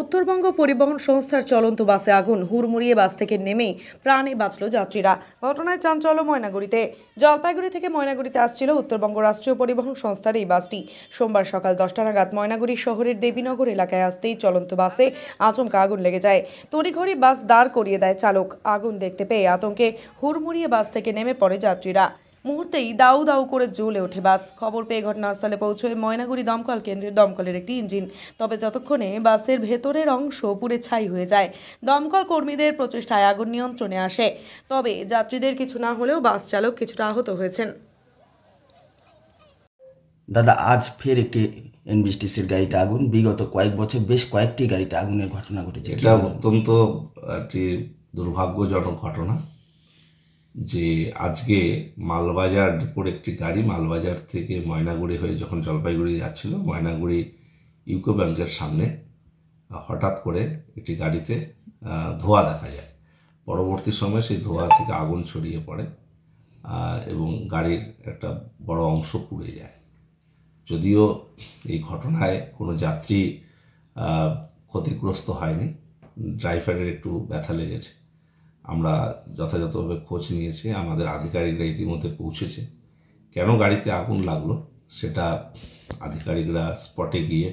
উত্তরবঙ্গ পরিবহন সংস্থার চলন্ত বাসে আগুন, হুড়মুড়িয়ে বাস থেকে নেমেই প্রাণে বাঁচল যাত্রীরা। ঘটনায় চাঞ্চল্য ময়নাগুড়িতে। জলপাইগুড়ি থেকে ময়নাগুড়িতে আসছিল উত্তরবঙ্গ রাষ্ট্রীয় পরিবহন সংস্থার এই বাসটি। সোমবার সকাল 10টা নাগাদ ময়নাগুড়ি শহরের দেবীনগর এলাকায় আসতেই চলন্ত বাসে আচমকা আগুন লেগে যায়। তড়িঘড়ি বাস দাঁড় করিয়ে দেয় চালক। আগুন দেখতে পেয়ে আতঙ্কে হুড়মুড়িয়ে বাস থেকে নেমে পড়ে যাত্রীরা। মুহূর্তেই দাউ দাউ করে জ্বলে ওঠে বাস। খবর পেয়ে ঘটনাস্থলে পৌঁছয় ময়নাগুড়ি দমকল কেন্দ্রের দমকলের একটি ইঞ্জিন। তবে ততক্ষণে বাসের ভেতরের অংশ পুড়ে ছাই হয়ে যায়। দমকল কর্মীদের প্রচেষ্টায় আগুন নিয়ন্ত্রণে আসে। তবে যাত্রীদের কিছু না হলেও বাস চালক কিছুটা আহত হয়েছেন। দাদা, আজ ফের একটি এনবিএসটিসির গাড়িতে আগুন। বিগত কয়েক বছর বেশ কয়েকটি গাড়িতে আগুনের ঘটনা ঘটেছে। এটা অত্যন্ত একটি দুর্ভাগ্যজনক ঘটনা যে আজকে মালবাজার ডিপোর একটি গাড়ি মালবাজার থেকে ময়নাগুড়ি হয়ে যখন জলপাইগুড়ি যাচ্ছিল, ময়নাগুড়ি ইউকো ব্যাংকের সামনে হঠাৎ করে একটি গাড়িতে ধোঁয়া দেখা যায়। পরবর্তী সময়ে সেই ধোঁয়া থেকে আগুন ছড়িয়ে পড়ে এবং গাড়ির একটা বড় অংশ পুড়ে যায়। যদিও এই ঘটনায় কোনো যাত্রী ক্ষতিগ্রস্ত হয়নি, ড্রাইভারের একটু ব্যথা লেগেছে। আমরা যথাযথভাবে খোঁজ নিয়েছি, আমাদের আধিকারিকরা ইতিমধ্যে পৌঁছেছে। কেন গাড়িতে আগুন লাগলো সেটা আধিকারিকরা স্পটে গিয়ে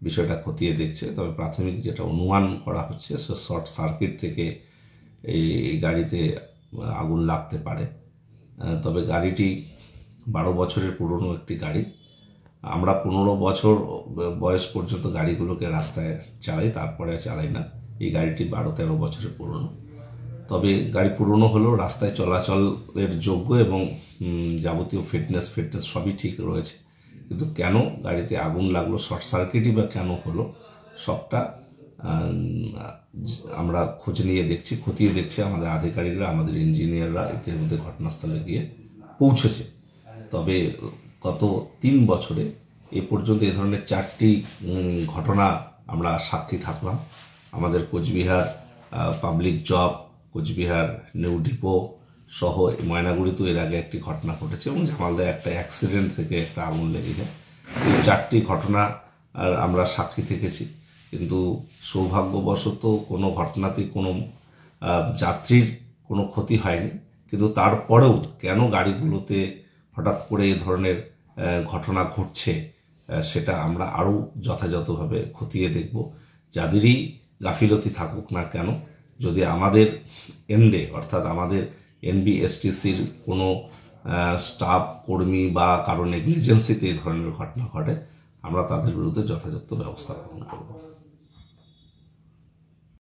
বিষয়টা খতিয়ে দেখছে। তবে প্রাথমিক যেটা অনুমান করা হচ্ছে সে শর্ট সার্কিট থেকে এই গাড়িতে আগুন লাগতে পারে। তবে গাড়িটি 12 বছরের পুরনো একটি গাড়ি। আমরা 15 বছর বয়স পর্যন্ত গাড়িগুলোকে রাস্তায় চালাই, তারপরে চালাই না। এই গাড়িটি 12-13 বছরের পুরনো। তবে গাড়ি পুরনো হলেও রাস্তায় চলাচলের যোগ্য এবং যাবতীয় ফিটনেস সবই ঠিক রয়েছে। কিন্তু কেন গাড়িতে আগুন লাগলো, শর্ট সার্কিটই বা কেন হলো, সবটা আমরা খোঁজ নিয়ে দেখছি, খতিয়ে দেখছি। আমাদের আধিকারিকরা, আমাদের ইঞ্জিনিয়াররা ইতিমধ্যে ঘটনাস্থলে গিয়ে পৌঁছেছে। তবে গত 3 বছরে এ পর্যন্ত এ ধরনের 4টি ঘটনা আমরা সাক্ষী থাকলাম। আমাদের Cooch Behar public job, Cooch Behar new depot সহ ময়নাগুড়িতেও এর আগে একটি ঘটনা ঘটেছে এবং জামালদায় একটা অ্যাক্সিডেন্ট থেকে একটা আগুন লেগে যায়। এই 4টি ঘটনা আমরা সাক্ষী থেকেছি। কিন্তু সৌভাগ্যবশত কোনো ঘটনাতেই কোনো যাত্রীর কোনো ক্ষতি হয়নি। কিন্তু তারপরেও কেন গাড়িগুলোতে হঠাৎ করে এই ধরনের ঘটনা ঘটছে সেটা আমরা আরও যথাযথভাবে খতিয়ে দেখব। যাদেরই গাফিলতি থাকুক না কেন, যদি আমাদের এন্ডে অর্থাৎ আমাদের এনবিএসটিসির কোনো স্টাফ কর্মী বা কারো নেগলিজেন্সিতে এই ধরনের ঘটনা ঘটে, আমরা তাদের বিরুদ্ধে যথাযথ ব্যবস্থা গ্রহণ করব।